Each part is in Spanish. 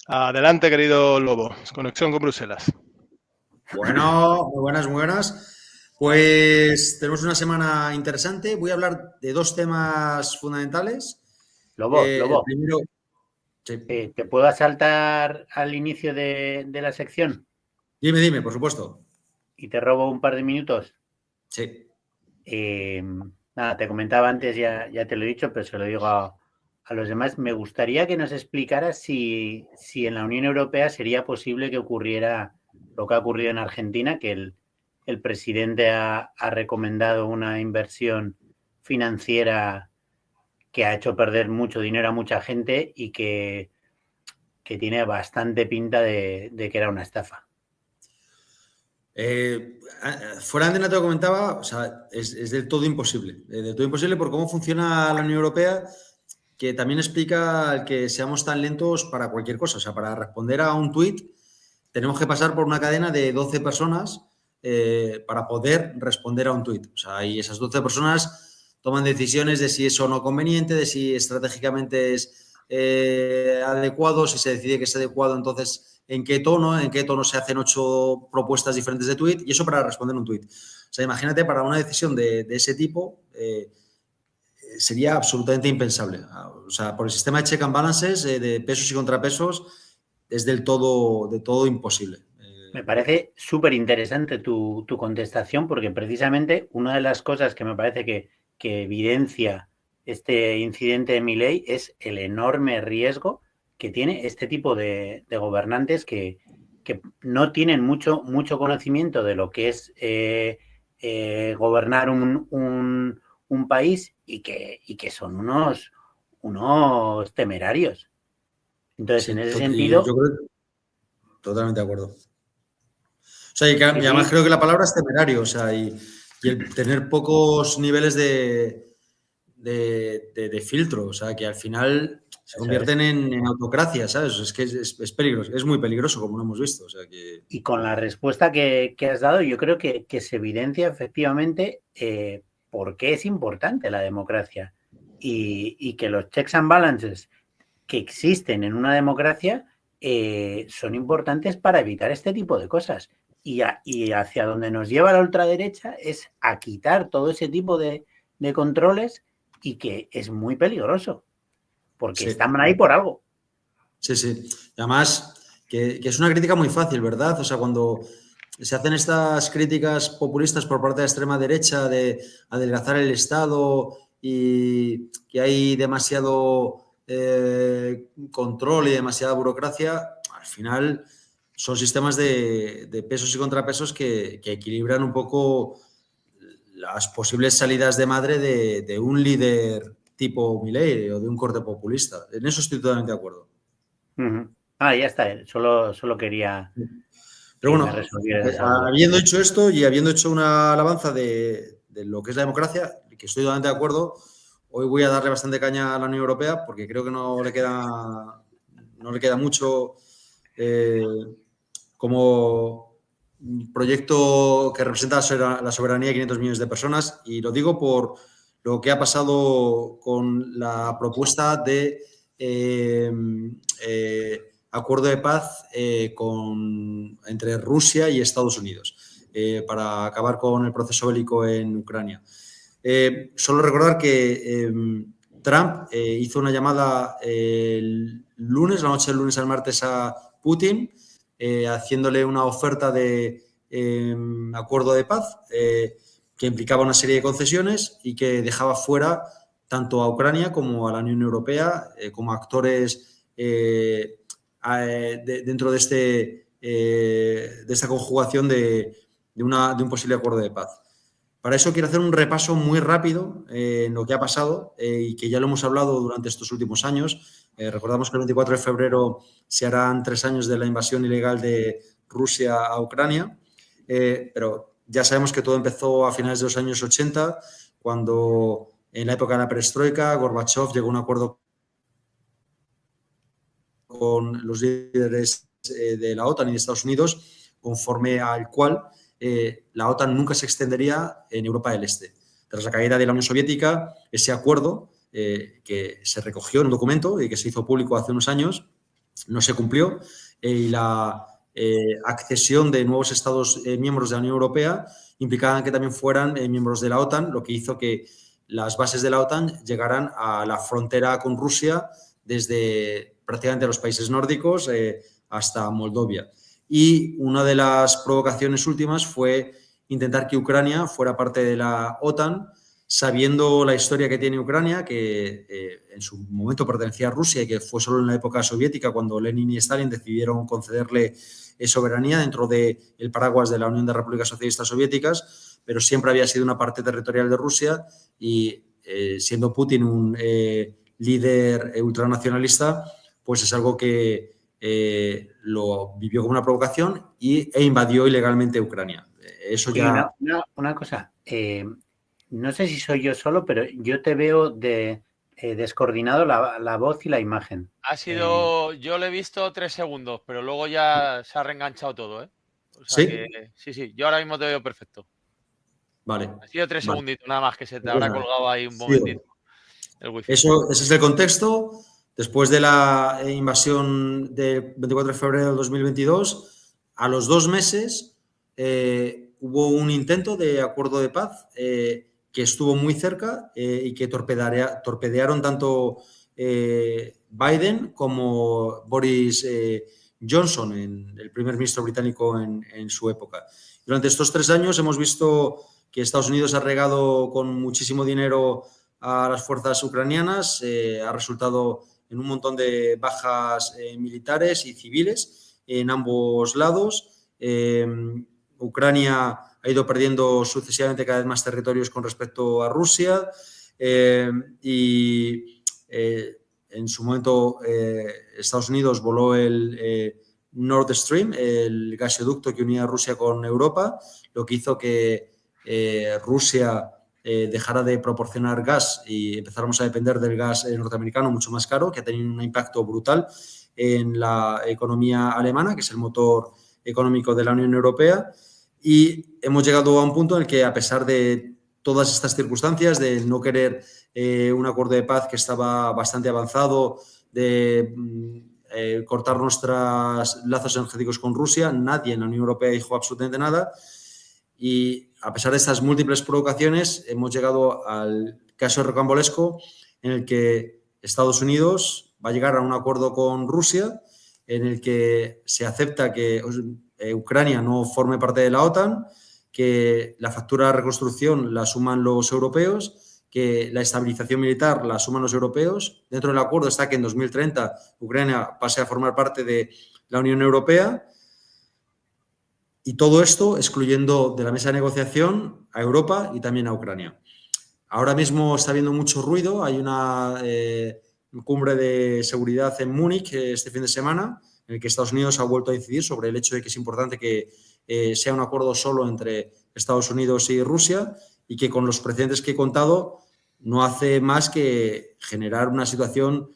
Adelante, querido Lobo. Conexión con Bruselas. Bueno, muy buenas, muy buenas. Pues tenemos una semana interesante. Voy a hablar de dos temas fundamentales. Lobo, El primero, sí. ¿te puedo saltar al inicio de la sección? Dime, por supuesto. ¿Y te robo un par de minutos? Sí. Nada, te comentaba antes, ya te lo he dicho, pero se lo digo a los demás. Me gustaría que nos explicaras si en la Unión Europea sería posible que ocurriera lo que ha ocurrido en Argentina, que el presidente ha recomendado una inversión financiera que ha hecho perder mucho dinero a mucha gente y que tiene bastante pinta de que era una estafa. Fuera de antena te lo comentaba, o sea, es del todo imposible. Del todo imposible por cómo funciona la Unión Europea, que también explica el que seamos tan lentos para cualquier cosa. O sea, para responder a un tuit tenemos que pasar por una cadena de 12 personas para poder responder a un tuit. O sea, y esas 12 personas toman decisiones de si es o no conveniente, de si estratégicamente es adecuado, si se decide que es adecuado, entonces en qué tono se hacen 8 propuestas diferentes de tuit, y eso para responder un tuit. O sea, imagínate, para una decisión de ese tipo sería absolutamente impensable. O sea, por el sistema de check and balances, de pesos y contrapesos, es del todo imposible. Me parece súper interesante tu contestación, porque precisamente una de las cosas que me parece que evidencia este incidente de Milei es el enorme riesgo que tiene este tipo de gobernantes que no tienen mucho conocimiento de lo que es gobernar un país y que son unos temerarios. Entonces, Sí, en ese sentido... yo creo totalmente de acuerdo. O sea, y Sí, además sí. creo que la palabra es temerario, o sea, y el tener pocos niveles de filtro, o sea, que al final se convierten en autocracia, ¿sabes? Es que es peligroso, es muy peligroso, como lo hemos visto. O sea, que... Y con la respuesta que has dado, yo creo que se evidencia efectivamente por qué es importante la democracia y que los checks and balances que existen en una democracia son importantes para evitar este tipo de cosas. Y hacia donde nos lleva la ultraderecha es a quitar todo ese tipo de controles, y que es muy peligroso, porque Sí. están ahí por algo. Sí, sí. Además, que es una crítica muy fácil, ¿verdad? O sea, cuando se hacen estas críticas populistas por parte de la extrema derecha de adelgazar el Estado y que hay demasiado control y demasiada burocracia, al final son sistemas de pesos y contrapesos que equilibran un poco las posibles salidas de madre de un líder tipo Milei o de un corte populista. En eso estoy totalmente de acuerdo. Ya está. Solo quería Pero que me bueno, resolvieras esa duda. habiendo dicho esto y habiendo hecho una alabanza de lo que es la democracia, que estoy totalmente de acuerdo, hoy voy a darle bastante caña a la Unión Europea porque creo que no le queda mucho como proyecto que representa la soberanía de 500 millones de personas, y lo digo por lo que ha pasado con la propuesta de acuerdo de paz entre Rusia y Estados Unidos para acabar con el proceso bélico en Ucrania. Solo recordar que Trump hizo una llamada el lunes, la noche del lunes al martes, a Putin, haciéndole una oferta de acuerdo de paz que implicaba una serie de concesiones y que dejaba fuera tanto a Ucrania como a la Unión Europea como actores dentro de esta conjugación de un posible acuerdo de paz. Para eso quiero hacer un repaso muy rápido en lo que ha pasado y que ya lo hemos hablado durante estos últimos años. Recordamos que el 24 de febrero se harán 3 años de la invasión ilegal de Rusia a Ucrania, pero ya sabemos que todo empezó a finales de los años 80, cuando en la época de la perestroika Gorbachev llegó a un acuerdo con los líderes de la OTAN y de Estados Unidos, conforme al cual la OTAN nunca se extendería en Europa del Este. Tras la caída de la Unión Soviética, ese acuerdo que se recogió en un documento y que se hizo público hace unos años, no se cumplió y la accesión de nuevos Estados miembros de la Unión Europea implicaban que también fueran miembros de la OTAN, lo que hizo que las bases de la OTAN llegaran a la frontera con Rusia desde prácticamente los países nórdicos hasta Moldovia. Y una de las provocaciones últimas fue intentar que Ucrania fuera parte de la OTAN, sabiendo la historia que tiene Ucrania, que en su momento pertenecía a Rusia y que fue solo en la época soviética cuando Lenin y Stalin decidieron concederle soberanía dentro del paraguas de la Unión de Repúblicas Socialistas Soviéticas, pero siempre había sido una parte territorial de Rusia y siendo Putin un líder ultranacionalista, pues es algo que lo vivió como una provocación e invadió ilegalmente Ucrania. Eso ya... Una cosa, no sé si soy yo solo, pero yo te veo descoordinado la voz y la imagen. Ha sido, yo lo he visto 3 segundos, pero luego ya se ha reenganchado todo, ¿eh? O sea ¿Sí? que, sí, yo ahora mismo te veo perfecto. Vale. Ha sido 3 segunditos nada más, que se te habrá colgado ahí un Sí. momentito el wifi. Ese es el contexto. Después de la invasión del 24 de febrero del 2022, a los 2 meses hubo un intento de acuerdo de paz que estuvo muy cerca y que torpedearon tanto Biden como Boris Johnson, el primer ministro británico en su época. Durante estos 3 años hemos visto que Estados Unidos ha regado con muchísimo dinero a las fuerzas ucranianas, ha resultado en un montón de bajas militares y civiles en ambos lados. Ucrania ha ido perdiendo sucesivamente cada vez más territorios con respecto a Rusia y en su momento Estados Unidos voló el Nord Stream, el gasoducto que unía a Rusia con Europa, lo que hizo que Rusia dejara de proporcionar gas y empezáramos a depender del gas norteamericano mucho más caro, que ha tenido un impacto brutal en la economía alemana, que es el motor económico de la Unión Europea. Y hemos llegado a un punto en el que, a pesar de todas estas circunstancias, de no querer un acuerdo de paz que estaba bastante avanzado, de cortar nuestros lazos energéticos con Rusia, nadie en la Unión Europea dijo absolutamente nada. Y a pesar de estas múltiples provocaciones, hemos llegado al caso rocambolesco en el que Estados Unidos va a llegar a un acuerdo con Rusia en el que se acepta que Ucrania no forme parte de la OTAN, que la factura de reconstrucción la asuman los europeos, que la estabilización militar la asuman los europeos. Dentro del acuerdo está que en 2030 Ucrania pase a formar parte de la Unión Europea. Y todo esto excluyendo de la mesa de negociación a Europa y también a Ucrania. Ahora mismo está habiendo mucho ruido. Hay una cumbre de seguridad en Múnich este fin de semana en el que Estados Unidos ha vuelto a incidir sobre el hecho de que es importante que sea un acuerdo solo entre Estados Unidos y Rusia y que con los precedentes que he contado no hace más que generar una situación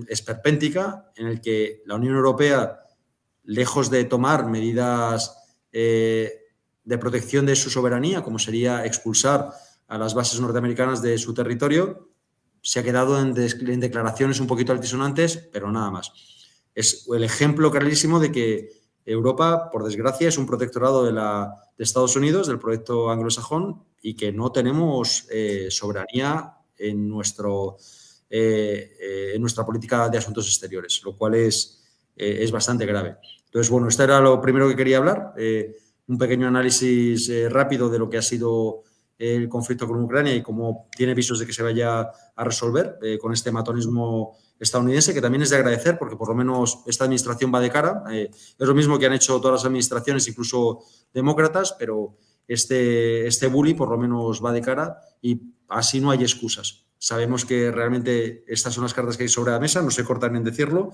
esperpéntica en el que la Unión Europea, lejos de tomar medidas de protección de su soberanía, como sería expulsar a las bases norteamericanas de su territorio, se ha quedado en declaraciones un poquito altisonantes, pero nada más. Es el ejemplo clarísimo de que Europa, por desgracia, es un protectorado de Estados Unidos, del proyecto anglosajón, y que no tenemos soberanía en nuestra política de asuntos exteriores, lo cual es bastante grave. Entonces, bueno, esto era lo primero que quería hablar, un pequeño análisis rápido de lo que ha sido el conflicto con Ucrania y cómo tiene visos de que se vaya a resolver con este matonismo estadounidense, que también es de agradecer porque por lo menos esta administración va de cara. Es lo mismo que han hecho todas las administraciones, incluso demócratas, pero este bully por lo menos va de cara y así no hay excusas. Sabemos que realmente estas son las cartas que hay sobre la mesa, no se cortan en decirlo.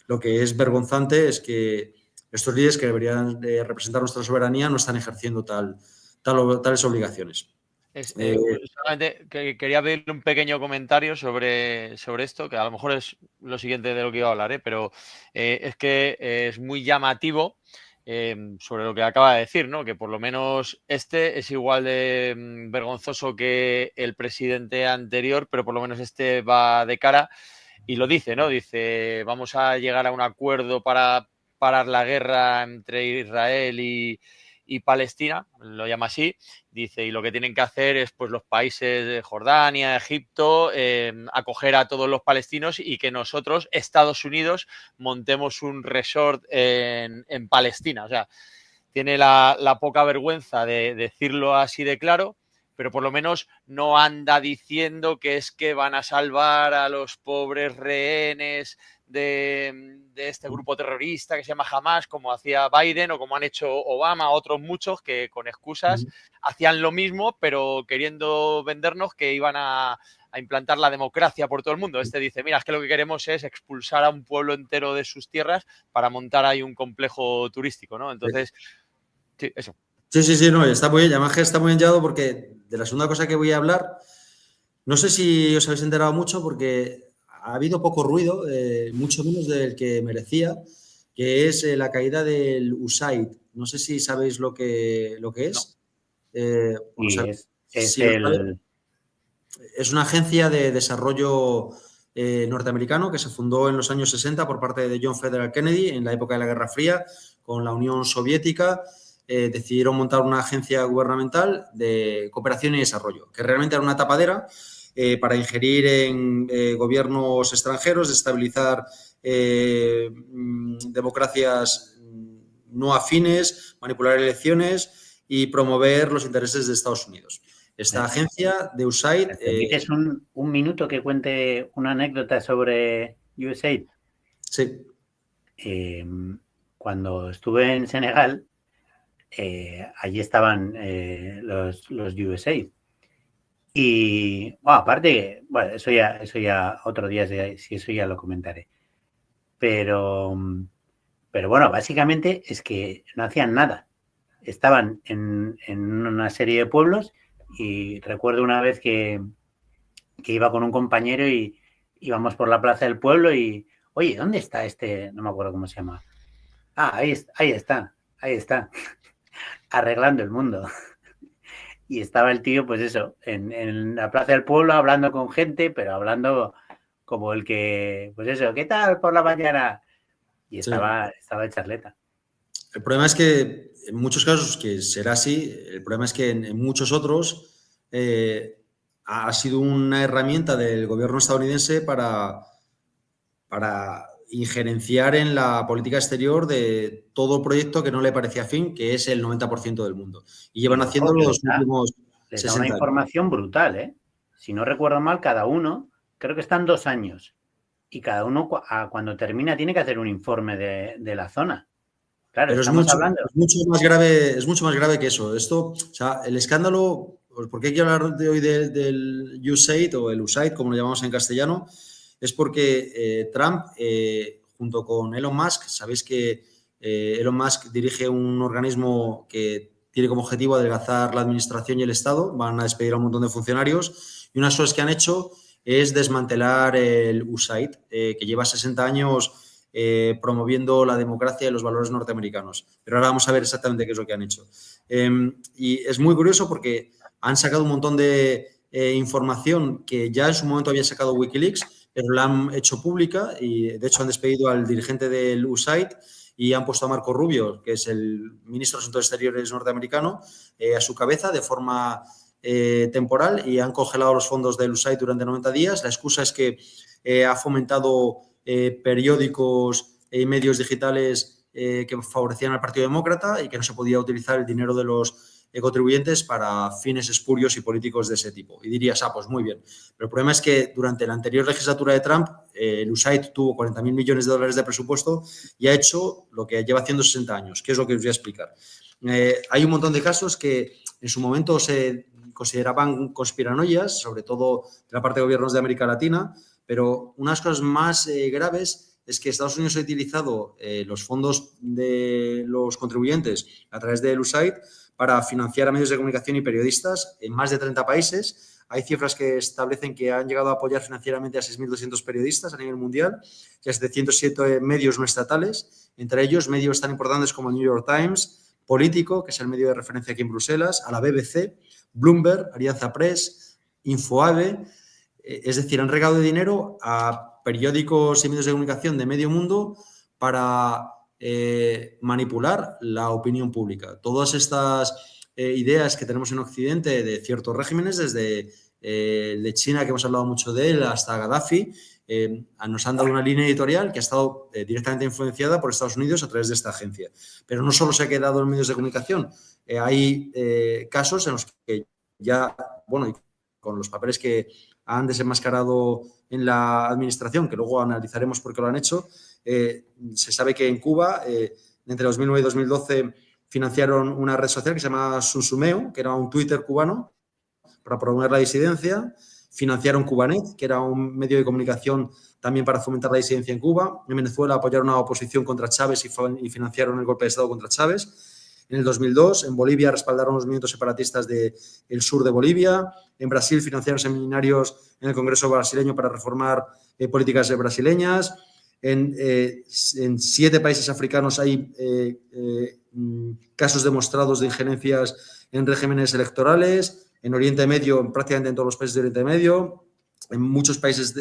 Lo que es vergonzante es que estos líderes que deberían representar nuestra soberanía no están ejerciendo tales obligaciones. Solamente quería pedirle un pequeño comentario sobre esto, que a lo mejor es lo siguiente de lo que iba a hablar, pero es que es muy llamativo sobre lo que acaba de decir, ¿no? Que por lo menos este es igual de vergonzoso que el presidente anterior, pero por lo menos este va de cara. lo dice, ¿no? Dice, vamos a llegar a un acuerdo para parar la guerra entre Israel y Palestina, lo llama así, dice, y lo que tienen que hacer es pues los países de Jordania, Egipto, acoger a todos los palestinos y que nosotros, Estados Unidos, montemos un resort en Palestina. O sea, tiene la poca vergüenza de decirlo así de claro, pero por lo menos no anda diciendo que es que van a salvar a los pobres rehenes de este grupo terrorista que se llama Hamas, como hacía Biden o como han hecho Obama, otros muchos que con excusas hacían lo mismo, pero queriendo vendernos que iban a implantar la democracia por todo el mundo. Este dice, mira, es que lo que queremos es expulsar a un pueblo entero de sus tierras para montar ahí un complejo turístico, ¿no? Entonces, sí, eso. Sí, no, está muy bien. Además, está muy bien llevado porque de la segunda cosa que voy a hablar, no sé si os habéis enterado mucho porque ha habido poco ruido, mucho menos del que merecía, que es la caída del USAID. No sé si sabéis lo que es. Es una agencia de desarrollo norteamericano que se fundó en los años 60 por parte de John F. Kennedy en la época de la Guerra Fría con la Unión Soviética. Decidieron montar una agencia gubernamental de cooperación y desarrollo, que realmente era una tapadera para ingerir en gobiernos extranjeros, estabilizar democracias no afines, manipular elecciones y promover los intereses de Estados Unidos. Esta agencia de USAID... ¿Me permites un minuto que cuente una anécdota sobre USAID? Sí. Cuando estuve en Senegal, allí estaban los USAID. Y, bueno, aparte, bueno, eso ya otro día, si eso ya lo comentaré. Pero bueno, básicamente es que no hacían nada. Estaban en una serie de pueblos y recuerdo una vez que iba con un compañero y íbamos por la plaza del pueblo y, oye, ¿dónde está este? No me acuerdo cómo se llama. Ah, ahí está, arreglando el mundo. Y estaba el tío, pues eso, en la plaza del pueblo hablando con gente, pero hablando como el que, pues eso, ¿qué tal por la mañana? Y estaba de charleta. El problema es que en muchos casos que será así, el problema es que en muchos otros ha sido una herramienta del gobierno estadounidense para injerenciar en la política exterior de todo proyecto que no le parecía afín, que es el 90% del mundo. Y llevan haciéndolo los últimos 60 años. Les da una información brutal, ¿eh? Si no recuerdo mal, cada uno, creo que están 2 años. Y cada uno, cuando termina, tiene que hacer un informe de la zona. Claro, pero estamos hablando... es mucho más grave que eso. Esto, o sea, el escándalo, ¿por qué quiero hablar de hoy del USAID o el USAID, como lo llamamos en castellano? Es porque Trump, junto con Elon Musk, sabéis que Elon Musk dirige un organismo que tiene como objetivo adelgazar la administración y el Estado. Van a despedir a un montón de funcionarios y una de las cosas que han hecho es desmantelar el USAID, que lleva 60 años promoviendo la democracia y los valores norteamericanos. Pero ahora vamos a ver exactamente qué es lo que han hecho. Y es muy curioso porque han sacado un montón de información que ya en su momento había sacado Wikileaks, pero la han hecho pública y, de hecho, han despedido al dirigente del USAID y han puesto a Marco Rubio, que es el ministro de Asuntos Exteriores norteamericano, a su cabeza de forma temporal y han congelado los fondos del USAID durante 90 días. La excusa es que ha fomentado periódicos y medios digitales que favorecían al Partido Demócrata y que no se podía utilizar el dinero de los contribuyentes para fines espurios y políticos de ese tipo. Y dirías, pues muy bien. Pero el problema es que durante la anterior legislatura de Trump, el USAID tuvo 40.000 millones de dólares de presupuesto y ha hecho lo que lleva haciendo 60 años, que es lo que os voy a explicar. Hay un montón de casos que en su momento se consideraban conspiranoias, sobre todo de la parte de gobiernos de América Latina, pero unas cosas más graves es que Estados Unidos ha utilizado los fondos de los contribuyentes a través del USAID para financiar a medios de comunicación y periodistas en más de 30 países. Hay cifras que establecen que han llegado a apoyar financieramente a 6.200 periodistas a nivel mundial y a 707 medios no estatales, entre ellos medios tan importantes como el New York Times, Político, que es el medio de referencia aquí en Bruselas, a la BBC, Bloomberg, Alianza Press, Infoave. Es decir, han regado dinero a periódicos y medios de comunicación de medio mundo para manipular la opinión pública. Todas estas ideas que tenemos en Occidente de ciertos regímenes, desde el de China, que hemos hablado mucho de él, hasta Gaddafi, nos han dado una línea editorial que ha estado directamente influenciada por Estados Unidos a través de esta agencia. Pero no solo se ha quedado en medios de comunicación. Hay casos en los que ya, bueno, con los papeles que han desenmascarado en la administración, que luego analizaremos por qué lo han hecho, se sabe que en Cuba, entre 2009 y 2012, financiaron una red social que se llama Sunsumeo, que era un Twitter cubano, para promover la disidencia. Financiaron Cubanet, que era un medio de comunicación también para fomentar la disidencia en Cuba. En Venezuela apoyaron a la oposición contra Chávez y financiaron el golpe de Estado contra Chávez. En el 2002, en Bolivia respaldaron los movimientos separatistas del sur de Bolivia. En Brasil financiaron seminarios en el Congreso brasileño para reformar políticas brasileñas. En 7 países africanos hay casos demostrados de injerencias en regímenes electorales. En Oriente Medio, prácticamente en todos los países de Oriente Medio, en muchos países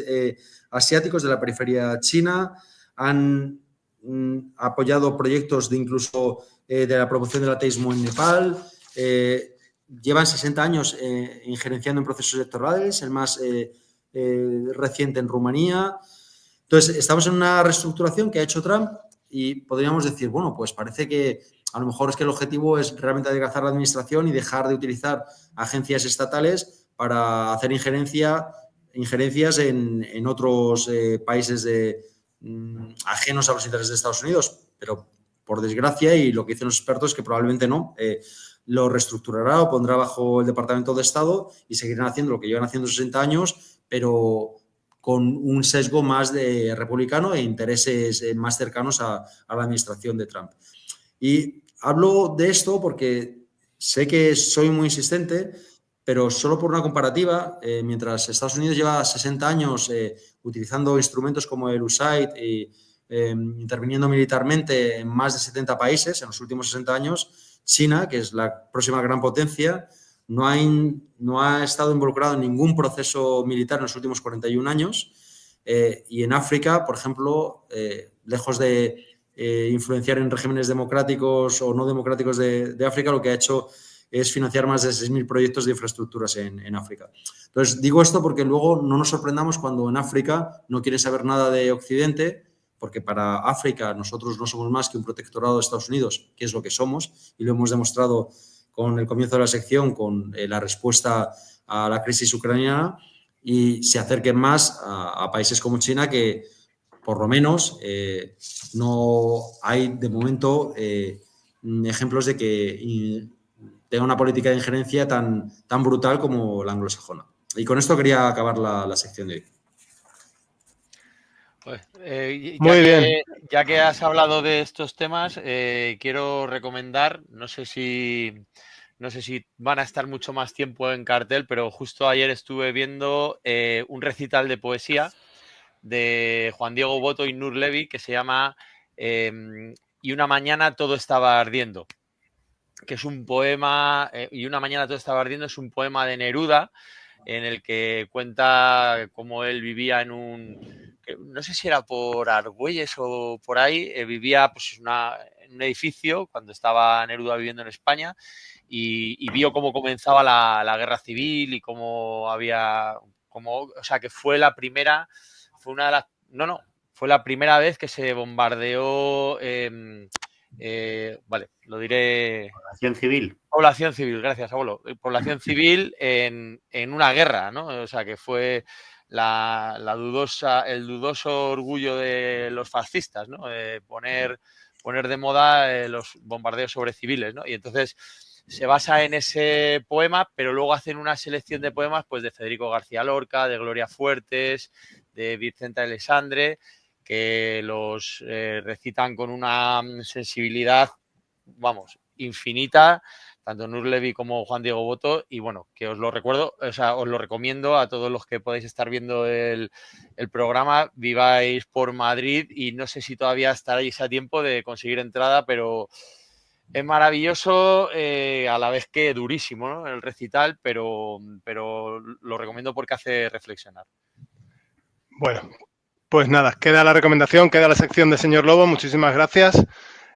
asiáticos de la periferia china, han apoyado proyectos de incluso de la promoción del ateísmo en Nepal, llevan 60 años injerenciando en procesos electorales, el más reciente en Rumanía. Entonces, estamos en una reestructuración que ha hecho Trump y podríamos decir, bueno, pues parece que a lo mejor es que el objetivo es realmente adelgazar la administración y dejar de utilizar agencias estatales para hacer injerencias en otros países ajenos a los intereses de Estados Unidos. Pero, por desgracia, y lo que dicen los expertos es que probablemente no, lo reestructurará o pondrá bajo el Departamento de Estado y seguirán haciendo lo que llevan haciendo 60 años, pero con un sesgo más de republicano e intereses más cercanos a la administración de Trump. Y hablo de esto porque sé que soy muy insistente, pero solo por una comparativa, mientras Estados Unidos lleva 60 años utilizando instrumentos como el USAID y interviniendo militarmente en más de 70 países en los últimos 60 años, China, que es la próxima gran potencia, no ha estado involucrado en ningún proceso militar en los últimos 41 años. Y en África, por ejemplo, lejos de influenciar en regímenes democráticos o no democráticos de África, lo que ha hecho es financiar más de 6.000 proyectos de infraestructuras en África. Entonces, digo esto porque luego no nos sorprendamos cuando en África no quiere saber nada de Occidente, porque para África nosotros no somos más que un protectorado de Estados Unidos, que es lo que somos, y lo hemos demostrado con el comienzo de la sección, con la respuesta a la crisis ucraniana, y se acerquen más a países como China, que por lo menos no hay de momento ejemplos de que tenga una política de injerencia tan brutal como la anglosajona. Y con esto quería acabar la sección de hoy. Pues, Muy bien. Ya que has hablado de estos temas, quiero recomendar, no sé si van a estar mucho más tiempo en cartel, pero justo ayer estuve viendo un recital de poesía de Juan Diego Boto y Nur Levi que se llama Y una mañana todo estaba ardiendo, que es un poema, y una mañana todo estaba ardiendo, es un poema de Neruda en el que cuenta cómo él vivía en no sé si era por Argüelles o por ahí, vivía pues en un edificio cuando estaba Neruda viviendo en España y vio cómo comenzaba la guerra civil y cómo o sea, que fue la primera vez que se bombardeó, vale, lo diré. Población civil, gracias, abuelo. Población civil en una guerra, ¿no? O sea, que fue el dudoso orgullo de los fascistas, ¿no? Poner de moda los bombardeos sobre civiles, ¿no? Y entonces se basa en ese poema, pero luego hacen una selección de poemas pues de Federico García Lorca, de Gloria Fuertes, de Vicente Alessandre, que los recitan con una sensibilidad, vamos, infinita, tanto Nur Levi como Juan Diego Boto, y bueno, que os lo recomiendo a todos los que podáis estar viendo el programa, viváis por Madrid y no sé si todavía estaréis a tiempo de conseguir entrada, pero es maravilloso, a la vez que durísimo, ¿no? El recital, pero lo recomiendo porque hace reflexionar. Bueno, Pues nada, queda la recomendación, queda la sección de señor Lobo. Muchísimas gracias.